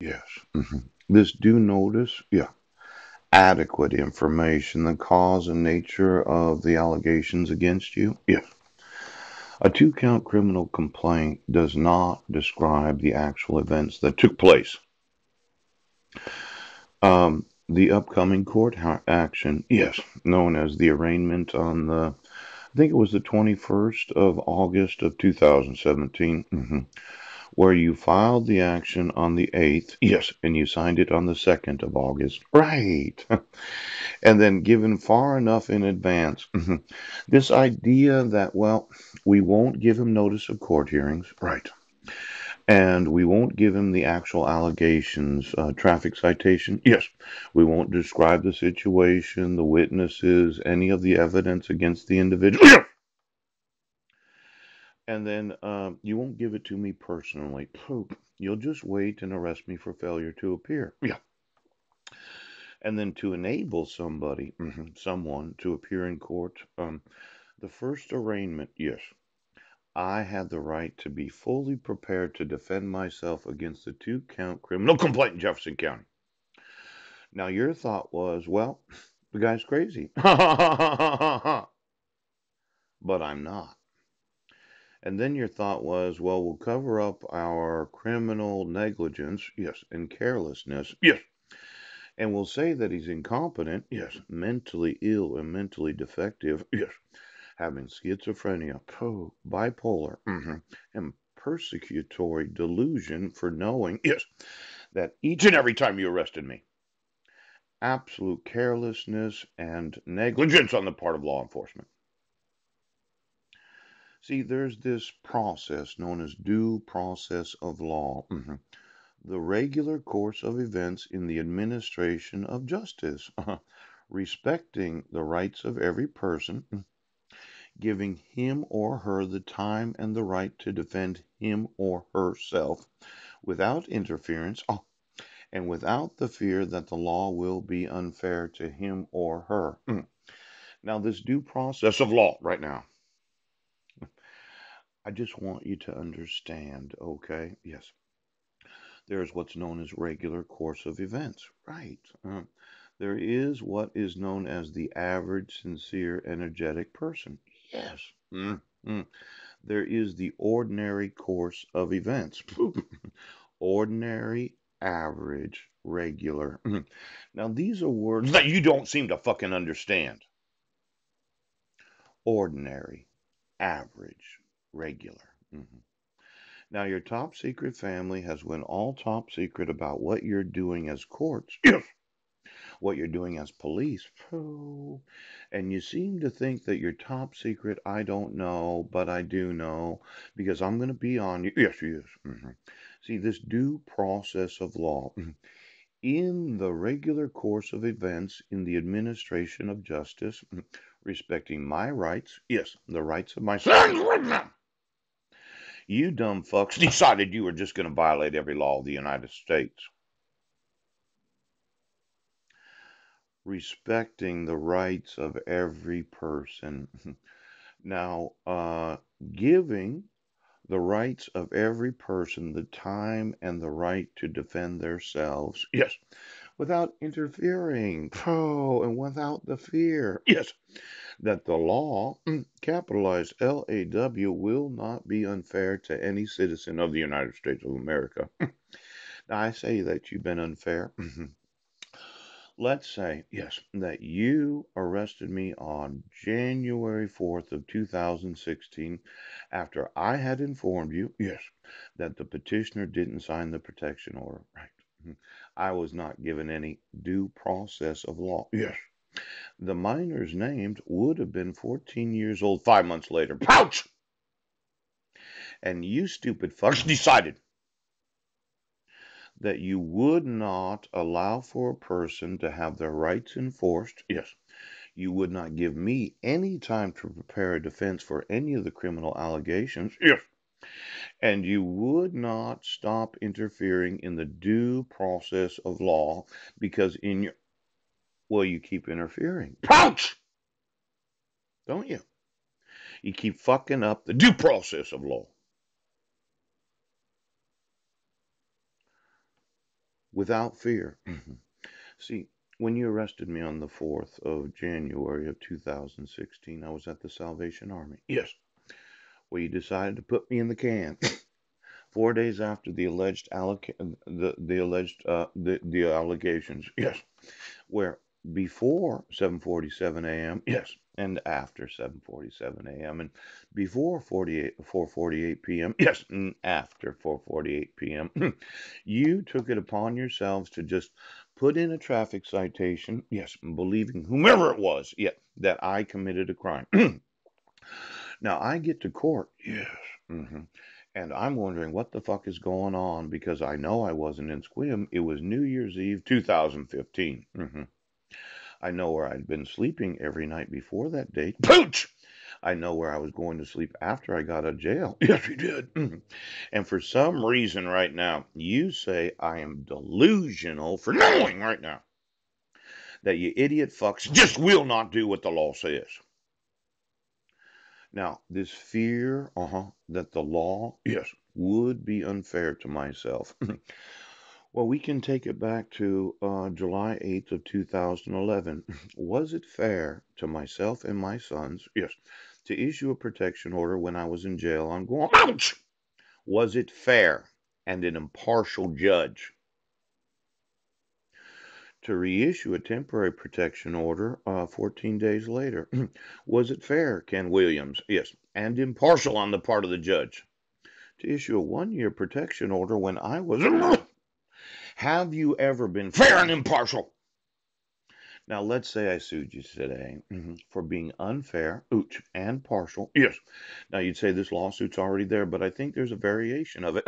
Yes. This due notice, yeah. Adequate information, the cause and nature of the allegations against you, yes. A two count criminal complaint does not describe the actual events that took place. The upcoming court action, yes, known as the arraignment on I think it was the 21st of August of 2017, where you filed the action on the 8th, yes, and you signed it on the 2nd of August, right? And then given far enough in advance, this idea that, well, we won't give him notice of court hearings, right? And we won't give him the actual allegations, traffic citation. Yes, we won't describe the situation, the witnesses, any of the evidence against the individual. And then you won't give it to me personally. Poop. You'll just wait and arrest me for failure to appear. Yeah. And then to enable somebody, someone to appear in court, the first arraignment, yes, I had the right to be fully prepared to defend myself against the two count criminal complaint in Jefferson County. Now, your thought was, well, the guy's crazy. But I'm not. And then your thought was, well, we'll cover up our criminal negligence, yes, and carelessness, yes, and we'll say that he's incompetent, yes, mentally ill and mentally defective, yes, having schizophrenia, bipolar, and persecutory delusion for knowing, yes, that each and every time you arrested me, absolute carelessness and negligence on the part of law enforcement. See, there's this process known as due process of law, the regular course of events in the administration of justice, respecting the rights of every person, giving him or her the time and the right to defend him or herself without interference, and without the fear that the law will be unfair to him or her. Now, this due process of law right now, I just want you to understand, okay? Yes, there's what's known as regular course of events, right? There is what is known as the average, sincere, energetic person. Yes. Mm. There is the ordinary course of events. Ordinary, average, regular. Now, these are words that you don't seem to fucking understand. Ordinary, average, regular. Now, your top secret family has went all top secret about what you're doing as courts, yes, what you're doing as police. And you seem to think that your top secret, I don't know, but I do know, because I'm going to be on you. Yes, yes. See, this due process of law, in the regular course of events in the administration of justice, respecting my rights, yes, the rights of my son. You dumb fucks decided you were just going to violate every law of the United States. Respecting the rights of every person. Now, giving the rights of every person the time and the right to defend themselves. Yes. Without interfering. And without the fear. Yes. That the law, capitalized LAW, will not be unfair to any citizen of the United States of America. Now, I say that you've been unfair. Let's say, yes, that you arrested me on January 4th of 2016 after I had informed you, yes, that the petitioner didn't sign the protection order. Right. I was not given any due process of law. Yes. The minors named would have been 14 years old 5 months later. Pouch! And you stupid fucks decided that you would not allow for a person to have their rights enforced. Yes. You would not give me any time to prepare a defense for any of the criminal allegations. Yes. And you would not stop interfering in the due process of law because in your, well, you keep interfering. Pouch! Don't you? You keep fucking up the due process of law. without fear. See, when you arrested me on the 4th of January of 2016, I was at the Salvation Army. Yes. Well, you decided to put me in the can. 4 days after the alleged the allegations. Yes. Where before 7:47 a.m. Yes, and after 7:47 a.m. and before 4:48 p.m. Yes, and after 4:48 p.m. You took it upon yourselves to just put in a traffic citation. Yes, believing whomever it was, yeah, that I committed a crime. Now I get to court. Yes. hmm And I'm wondering what the fuck is going on because I know I wasn't in Squim. It was New Year's Eve 2015. I know where I'd been sleeping every night before that date. Pooch! I know where I was going to sleep after I got out of jail. Yes, you did. And for some reason right now, you say I am delusional for knowing right now that you idiot fucks just will not do what the law says. Now, this fear, that the law, yes, would be unfair to myself. Well, we can take it back to July 8th of 2011. Was it fair to myself and my sons, yes, to issue a protection order when I was in jail on Guam? Ouch! Was it fair and an impartial judge to reissue a temporary protection order 14 days later? Was it fair, Ken Williams, yes, and impartial on the part of the judge to issue a 1-year protection order when I was... Have you ever been fair and impartial? Now, let's say I sued you today for being unfair, ooch, and partial. Yes. Now, you'd say this lawsuit's already there, but I think there's a variation of it.